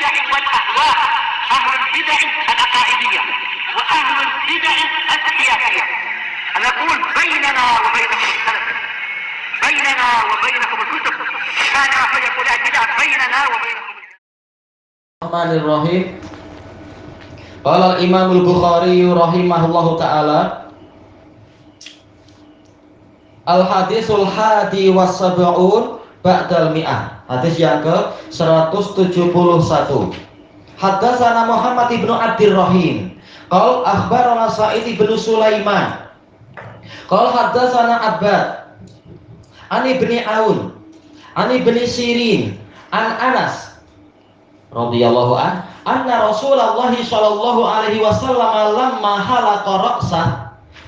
البدع والأهواء، أهل البدع العقائدية وأهل البدع السياسية. نقول بيننا وبينكم السلف، بيننا وبينكم الكتب، كان فيقول البدع بيننا وبينكم. Bismillahirrahmanirrahim. Qala al-Imam al-Bukhari rahimahullahu taala, al-hadisul hadi was sab'un ba'dal mi'ah. Hadis yang ke-171. Haddatsana Muhammad ibnu Abdirrahim qala akhbarana Sa'id ibnu Sulaiman qala haddatsana Abbad an ibni Aun an ibni Sirin an Anas radhiyallahu anna Rasulullah sallallahu alaihi wasallam lamma halaqa ra'sah,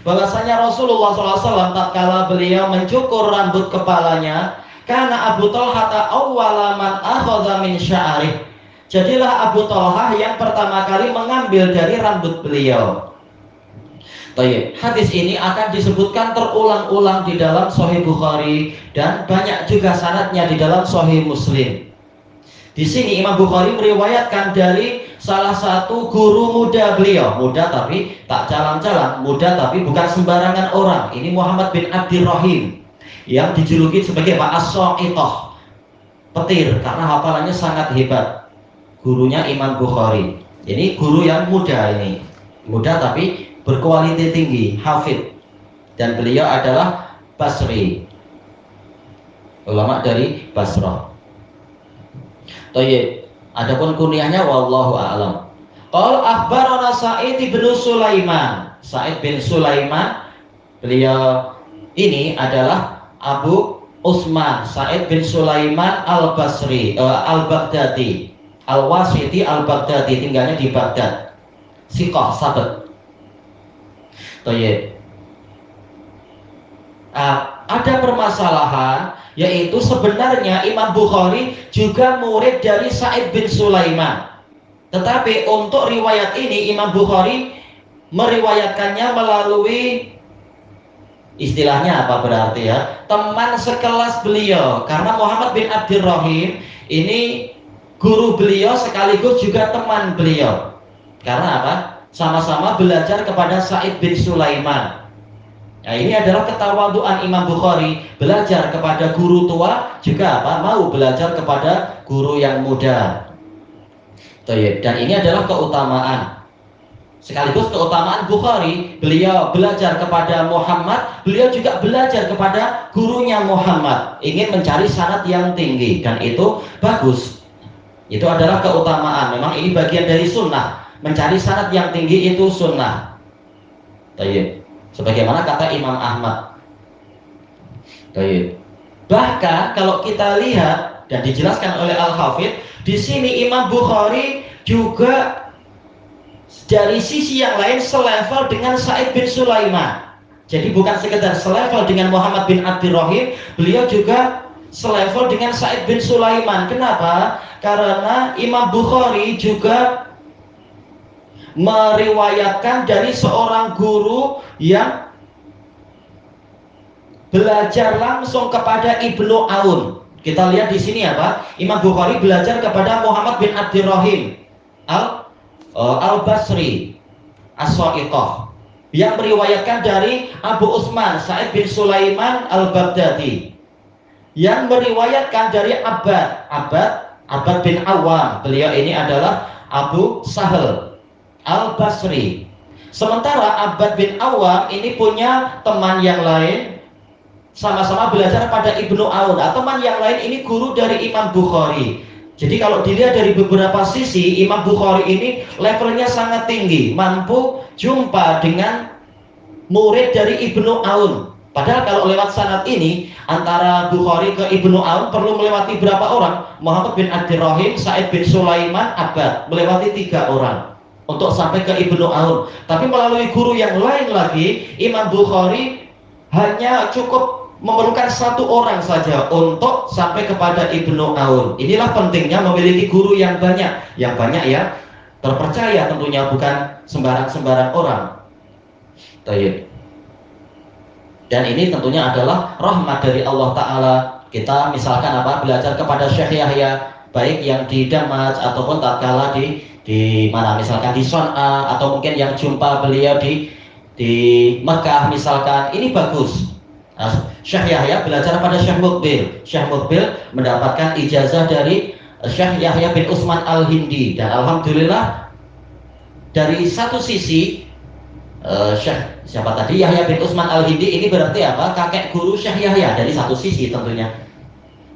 bahwasanya Rasulullah sallallahu alaihi wasallam tatkala beliau mencukur rambut kepalanya, kana Abu Talha awwala man akhadha min sya'rih, jadilah Abu Talha yang pertama kali mengambil dari rambut beliau. Baik, hadis ini akan disebutkan terulang-ulang di dalam Sahih Bukhari dan banyak juga sanadnya di dalam Sahih Muslim. Di sini Imam Bukhari meriwayatkan dari salah satu guru muda beliau, muda tapi tak jalan-jalan, muda tapi bukan sembarangan orang. Ini Muhammad bin Abdirrahim yang dijuluki sebagai As-Sa'itah, petir, karena hafalannya sangat hebat. Gurunya Imam Bukhari. Ini guru yang muda ini, muda tapi berkualitas tinggi, hafid, dan beliau adalah Basri, ulama dari Basrah. Tayyib. Adapun kunyahnya wallahu a'lam. Qala akhbarana Sa'id bin Sulaiman. Sa'id bin Sulaiman, beliau ini adalah Abu Utsman Sa'id bin Sulaiman al-Basri, al-Baghdadi, al-Wasiti al-Baghdadi, tinggalnya di Baghdad. Siqah sahabat. Tayyib. Ada permasalahan, yaitu sebenarnya Imam Bukhari juga murid dari Sa'id bin Sulaiman. Tetapi untuk riwayat ini Imam Bukhari meriwayatkannya melalui, istilahnya apa berarti ya, teman sekelas beliau. Karena Muhammad bin Abdirrahim ini guru beliau sekaligus juga teman beliau. Karena apa? Sama-sama belajar kepada Sa'id bin Sulaiman. Nah, ini adalah ketawaduan Imam Bukhari, belajar kepada guru tua juga apa? Mau belajar kepada guru yang muda. Dan ini adalah keutamaan, sekaligus keutamaan Bukhari. Beliau belajar kepada Muhammad, beliau juga belajar kepada gurunya Muhammad, ingin mencari sanad yang tinggi, dan itu bagus. Itu adalah keutamaan. Memang ini bagian dari sunnah, mencari sanad yang tinggi itu sunnah. Sebagaimana kata Imam Ahmad. Bahkan kalau kita lihat dan dijelaskan oleh Al-Hafidh, di sini Imam Bukhari juga dari sisi yang lain selevel dengan Sa'id bin Sulaiman. Jadi bukan sekedar selevel dengan Muhammad bin Abdirrahim, beliau juga selevel dengan Sa'id bin Sulaiman. Kenapa? Karena Imam Bukhari juga meriwayatkan dari seorang guru yang belajar langsung kepada Ibnu Aun. Kita lihat di sini apa? Imam Bukhari belajar kepada Muhammad bin Abdirrahim al-Basri As-Sa'itah, yang meriwayatkan dari Abu Utsman Sa'id bin Sulaiman al-Baghdadi, yang meriwayatkan dari Abbad bin Awam. Beliau ini adalah Abu Sahal Al-Basri. Sementara Abbad bin Awam ini punya teman yang lain, sama-sama belajar pada Ibnu Aun. Teman yang lain ini guru dari Imam Bukhari. Jadi kalau dilihat dari beberapa sisi, Imam Bukhari ini levelnya sangat tinggi, mampu jumpa dengan murid dari Ibnu Aun. Padahal kalau lewat sanad ini, antara Bukhari ke Ibnu Aun perlu melewati berapa orang? Muhammad bin Abdirrahim, Sa'id bin Sulaiman, Abbad, melewati 3 orang untuk sampai ke Ibnu Aun. Tapi melalui guru yang lain lagi, Imam Bukhari hanya cukup memerlukan 1 orang saja untuk sampai kepada Ibnu Aun. Inilah pentingnya memiliki guru yang banyak ya, terpercaya tentunya, bukan sembarang orang. Dan ini tentunya adalah rahmat dari Allah Ta'ala. Kita misalkan belajar kepada Syekh Yahya, baik yang di Damas ataupun tatkala di mana misalkan di Son'a, atau mungkin yang jumpa beliau di Mekah misalkan, ini bagus. Nah, Syekh Yahya belajar pada Syekh Mukbil. Syekh Mukbil mendapatkan ijazah dari Syekh Yahya bin Utsman Al-Hindi, dan alhamdulillah dari satu sisi Syekh siapa tadi, Yahya bin Utsman Al-Hindi ini berarti apa? Kakek guru Syekh Yahya dari satu sisi tentunya.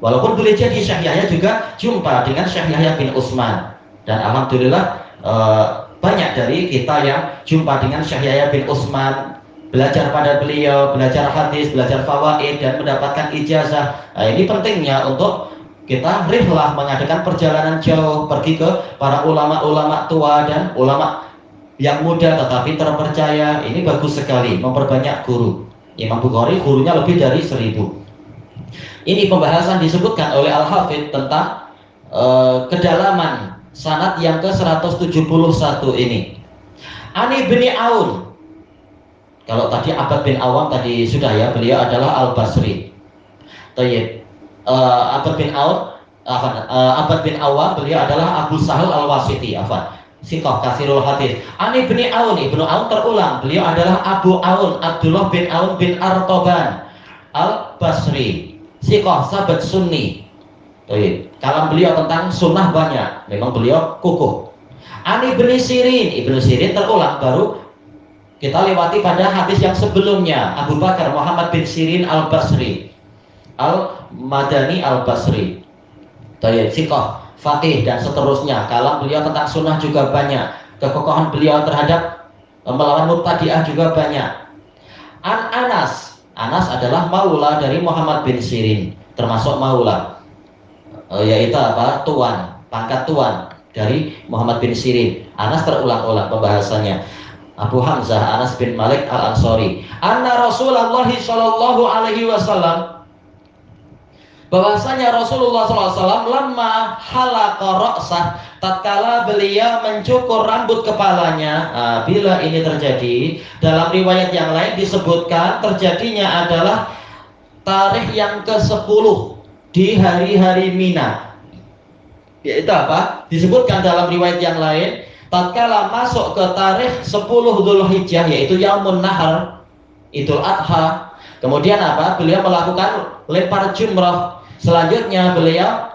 Walaupun boleh jadi Syekh Yahya juga jumpa dengan Syekh Yahya bin Utsman, dan alhamdulillah banyak dari kita yang jumpa dengan Syekh Yahya bin Utsman, belajar pada beliau, belajar hadis, belajar fawaid, dan mendapatkan ijazah. Nah, ini pentingnya untuk kita rihlah, mengadakan perjalanan jauh, pergi ke para ulama-ulama tua dan ulama yang muda tetapi terpercaya. Ini bagus sekali, memperbanyak guru. Imam Bukhari gurunya lebih dari 1000. Ini pembahasan disebutkan oleh Al-Hafidh tentang kedalaman sanad yang ke-171 ini. Ani bin Aun. Kalau tadi Abbad bin Awam tadi sudah ya, beliau adalah Al-Basri. Tayyib. Abbad bin Awam beliau adalah Abu Sahal Al-Wasiti, Sikoh kasirul hadis. Ani bin Aun, Ibnu Aun terulang, beliau adalah Abu Aun, Abdullah bin Aun bin Artoban Al-Basri. Sikoh sahabat Sunni. Kalam beliau tentang sunnah banyak, memang beliau kukuh. Ani bin Sirin, Ibnu Sirin terulang, baru kita lewati pada hadis yang sebelumnya. Abu Bakar Muhammad bin Sirin Al-Basri Al-Madani Al-Basri. Sikoh, faqih, dan seterusnya. Kalam beliau tentang sunnah juga banyak. Kekokohan beliau terhadap melawan mubtadi'ah juga banyak. Anas adalah maula dari Muhammad bin Sirin, termasuk maula, yaitu tuan, pangkat tuan dari Muhammad bin Sirin. Anas terulang-ulang pembahasannya. Abu Hamzah Anas bin Malik Al-Ansari. Anna Rasulullah sallallahu alaihi wasallam, bahwasanya Rasulullah SAW lamma halaqa ra'sah, tatkala beliau mencukur rambut kepalanya. Bila ini terjadi, dalam riwayat yang lain disebutkan terjadinya adalah tarikh yang ke-10 di hari-hari Mina. Yaitu apa? Disebutkan dalam riwayat yang lain, tatkala masuk ke tarikh 10 Dzulhijjah, yaitu Yaumun Nahar, Idul Adha. Kemudian apa? Beliau melakukan lempar jumrah. Selanjutnya beliau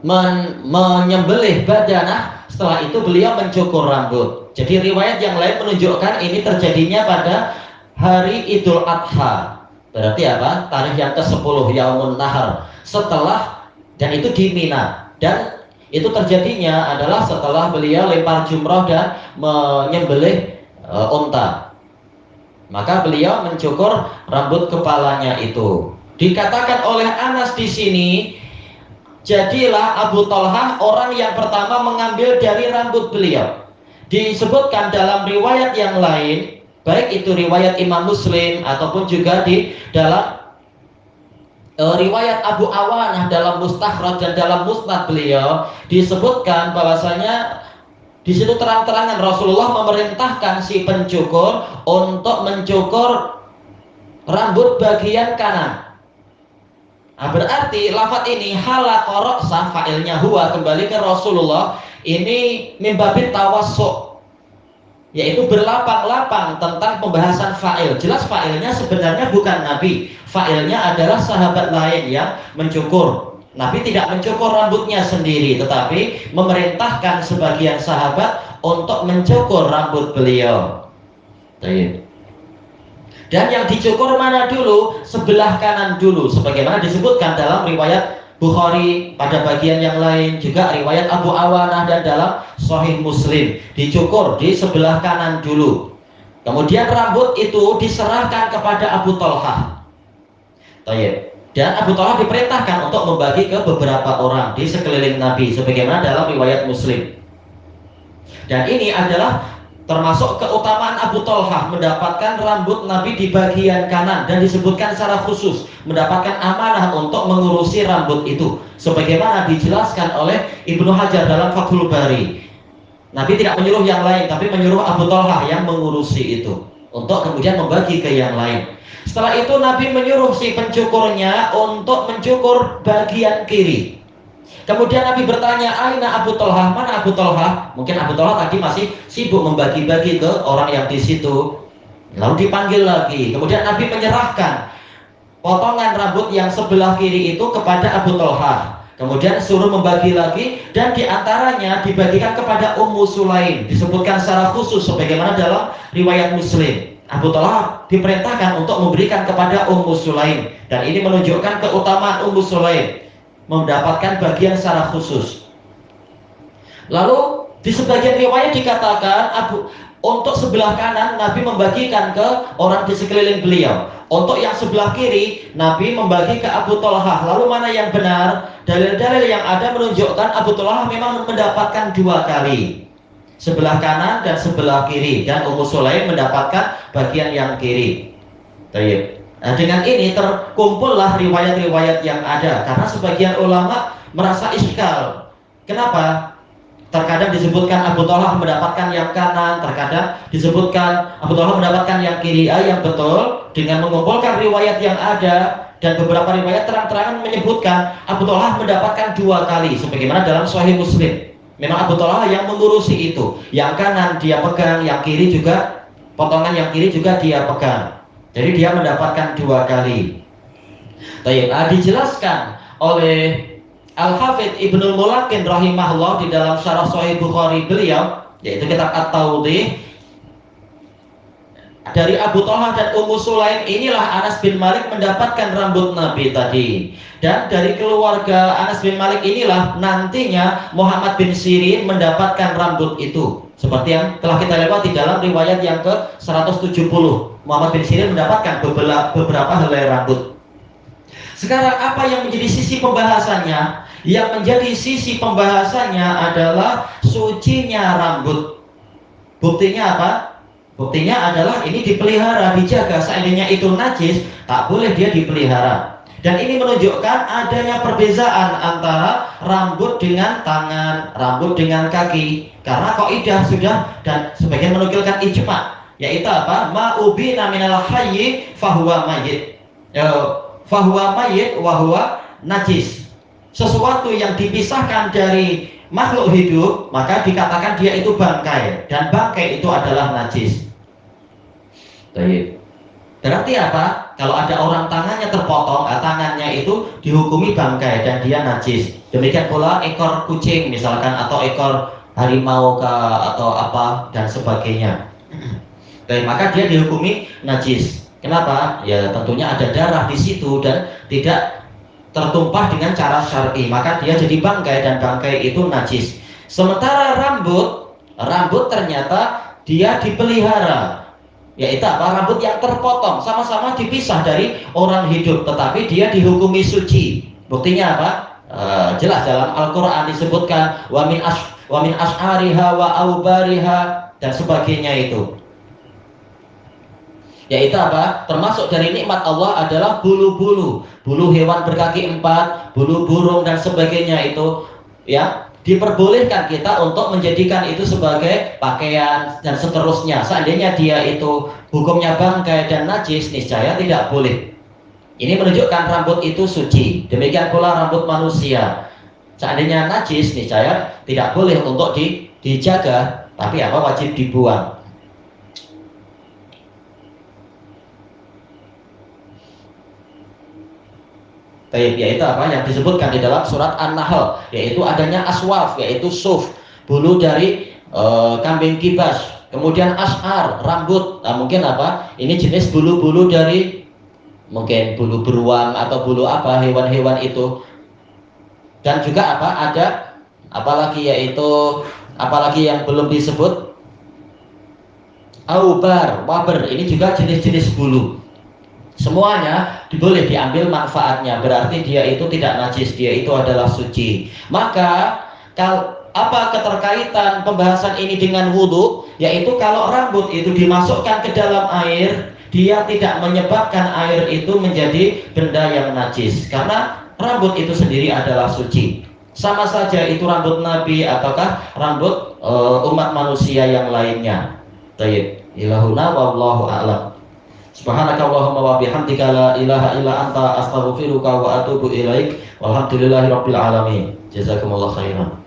menyembelih badanah. Setelah itu beliau mencukur rambut. Jadi riwayat yang lain menunjukkan ini terjadinya pada hari Idul Adha. Berarti apa? Tarikh yang ke-10 Yaumun Nahar. Setelah, dan itu di Mina. Dan itu terjadinya adalah setelah beliau lempar jumrah dan menyembelih unta. Maka beliau mencukur rambut kepalanya itu. Dikatakan oleh Anas di sini, jadilah Abu Talhah orang yang pertama mengambil dari rambut beliau. Disebutkan dalam riwayat yang lain, baik itu riwayat Imam Muslim ataupun juga di dalam riwayat Abu Awanah dalam Mustakhraj dan dalam Musnad beliau, disebutkan bahwasanya di situ terang-terangan Rasulullah memerintahkan si pencukur untuk mencukur rambut bagian kanan. Berarti lafaz ini halaqa ra'sah, fa'ilnya huwa, kembali ke Rasulullah. Ini mimbabit tawassu, yaitu berlapang-lapang tentang pembahasan fa'il. Jelas fa'ilnya sebenarnya bukan Nabi, fa'ilnya adalah sahabat lain yang mencukur. Nabi tidak mencukur rambutnya sendiri, tetapi memerintahkan sebagian sahabat untuk mencukur rambut beliau. Dan yang dicukur mana dulu? Sebelah kanan dulu, sebagaimana disebutkan dalam riwayat Bukhari pada bagian yang lain, juga riwayat Abu Awanah dan dalam Sahih Muslim, dicukur di sebelah kanan dulu. Kemudian rambut itu diserahkan kepada Abu Talhah. Dan Abu Talhah diperintahkan untuk membagi ke beberapa orang di sekeliling Nabi, sebagaimana dalam riwayat Muslim. Dan ini adalah termasuk keutamaan Abu Talhah, mendapatkan rambut Nabi di bagian kanan, dan disebutkan secara khusus mendapatkan amanah untuk mengurusi rambut itu, sebagaimana dijelaskan oleh Ibnu Hajar dalam Fathul Bari. Nabi tidak menyuruh yang lain, tapi menyuruh Abu Talhah yang mengurusi itu. untuk kemudian membagi ke yang lain. Setelah itu Nabi menyuruh si pencukurnya untuk mencukur bagian kiri. Kemudian Nabi bertanya, "Aina Abu Thalhah? Mana Abu Thalhah?" Mungkin Abu Thalhah tadi masih sibuk membagi-bagi ke orang yang di situ. Lalu dipanggil lagi. Kemudian Nabi menyerahkan potongan rambut yang sebelah kiri itu kepada Abu Thalhah. Kemudian suruh membagi lagi, dan diantaranya dibagikan kepada Ummu Sulaim. Disebutkan secara khusus sebagaimana dalam riwayat Muslim. Abu Thalhah diperintahkan untuk memberikan kepada Ummu Sulaim, dan ini menunjukkan keutamaan Ummu Sulaim mendapatkan bagian secara khusus. Lalu di sebagian riwayat dikatakan untuk sebelah kanan Nabi membagikan ke orang di sekeliling beliau. Untuk yang sebelah kiri Nabi membagi ke Abu Thalhah. Lalu mana yang benar? Dalil-dalil yang ada menunjukkan Abu Thalhah memang mendapatkan 2 kali, sebelah kanan dan sebelah kiri, dan Ummu Sulaim mendapatkan bagian yang kiri. Baik. Nah, dengan ini terkumpullah riwayat-riwayat yang ada, karena sebagian ulama merasa iskal. Kenapa? Terkadang disebutkan Abu Thalhah mendapatkan yang kanan, terkadang disebutkan Abu Thalhah mendapatkan yang kiri. Yang betul dengan mengumpulkan riwayat yang ada, dan beberapa riwayat terang-terangan menyebutkan Abu Thalhah mendapatkan 2 kali, sebagaimana dalam Sahih Muslim. Memang Abu Thalhah yang mengurusi itu, yang kanan dia pegang, yang kiri juga, potongan yang kiri juga dia pegang. Jadi dia mendapatkan 2 kali. Baik, dijelaskan oleh Al-Hafidz Ibnul Mulakin rahimahullah di dalam syarah Sahih Bukhari beliau, yaitu kitab At-Tawdih, dari Abu Thalhah dan Ummu Sulaim inilah Anas bin Malik mendapatkan rambut Nabi tadi. Dan dari keluarga Anas bin Malik inilah nantinya Muhammad bin Sirin mendapatkan rambut itu. Seperti yang telah kita lewati dalam riwayat yang ke-170. Muhammad bin Sirin mendapatkan beberapa helai rambut. Sekarang apa yang menjadi sisi pembahasannya? Yang menjadi sisi pembahasannya adalah sucinya rambut. Buktinya apa? Buktinya adalah ini dipelihara, dijaga. Seandainya itu najis, tak boleh dia dipelihara. Dan ini menunjukkan adanya perbedaan antara rambut dengan tangan, rambut dengan kaki. Karena kaidah sudah, dan sebagian menukilkan ijma, yaitu apa? Ma'ubina minal hayyi fahuwa mayyit. Fahuwa mayyit wa huwa najis. Sesuatu yang dipisahkan dari makhluk hidup, maka dikatakan dia itu bangkai, dan bangkai itu adalah najis. Baik. Berarti apa? Kalau ada orang tangannya terpotong, tangannya itu dihukumi bangkai dan dia najis. Demikian pula ekor kucing misalkan, atau ekor harimau atau apa dan sebagainya. Baik, maka dia dihukumi najis. Kenapa? Ya tentunya ada darah di situ dan tidak tertumpah dengan cara syar'i, maka dia jadi bangkai, dan bangkai itu najis. Sementara rambut ternyata dia dipelihara, yaitu apa? Rambut yang terpotong sama-sama dipisah dari orang hidup, tetapi dia dihukumi suci. Buktinya apa? Jelas dalam Al-Quran disebutkan wa min ash'ariha wa aubariha dan sebagainya itu. Yaitu apa? Termasuk dari nikmat Allah adalah bulu-bulu, bulu hewan berkaki 4, bulu burung dan sebagainya itu, ya, diperbolehkan kita untuk menjadikan itu sebagai pakaian dan seterusnya. Seandainya dia itu hukumnya bangkai dan najis, niscaya tidak boleh. Ini menunjukkan rambut itu suci. Demikian pula rambut manusia. Seandainya najis, niscaya tidak boleh untuk dijaga, tapi apa? Wajib dibuang. Baik, yaitu apa yang disebutkan di dalam surat An-Nahl, yaitu adanya aswaf, yaitu suf, bulu dari kambing kibas. Kemudian ashar, rambut. Nah, mungkin apa? Ini jenis bulu-bulu dari mungkin bulu beruang atau bulu apa, hewan-hewan itu. Dan juga apa? Ada apalagi, yaitu apalagi yang belum disebut, aubar, waber. Ini juga jenis-jenis bulu. Semuanya boleh diambil manfaatnya, berarti dia itu tidak najis, dia itu adalah suci. Maka apa keterkaitan pembahasan ini dengan wudhu? Yaitu kalau rambut itu dimasukkan ke dalam air, dia tidak menyebabkan air itu menjadi benda yang najis, karena rambut itu sendiri adalah suci. Sama saja itu rambut Nabi ataukah rambut umat manusia yang lainnya. Baik. Ilahuna wallahu a'lam. Subhanakallahumma wa bihamdika la ilaha illa anta astaghfiruka wa atubu ilaik. Walhamdulillahirabbil alamin. Jazakumullahu khairan.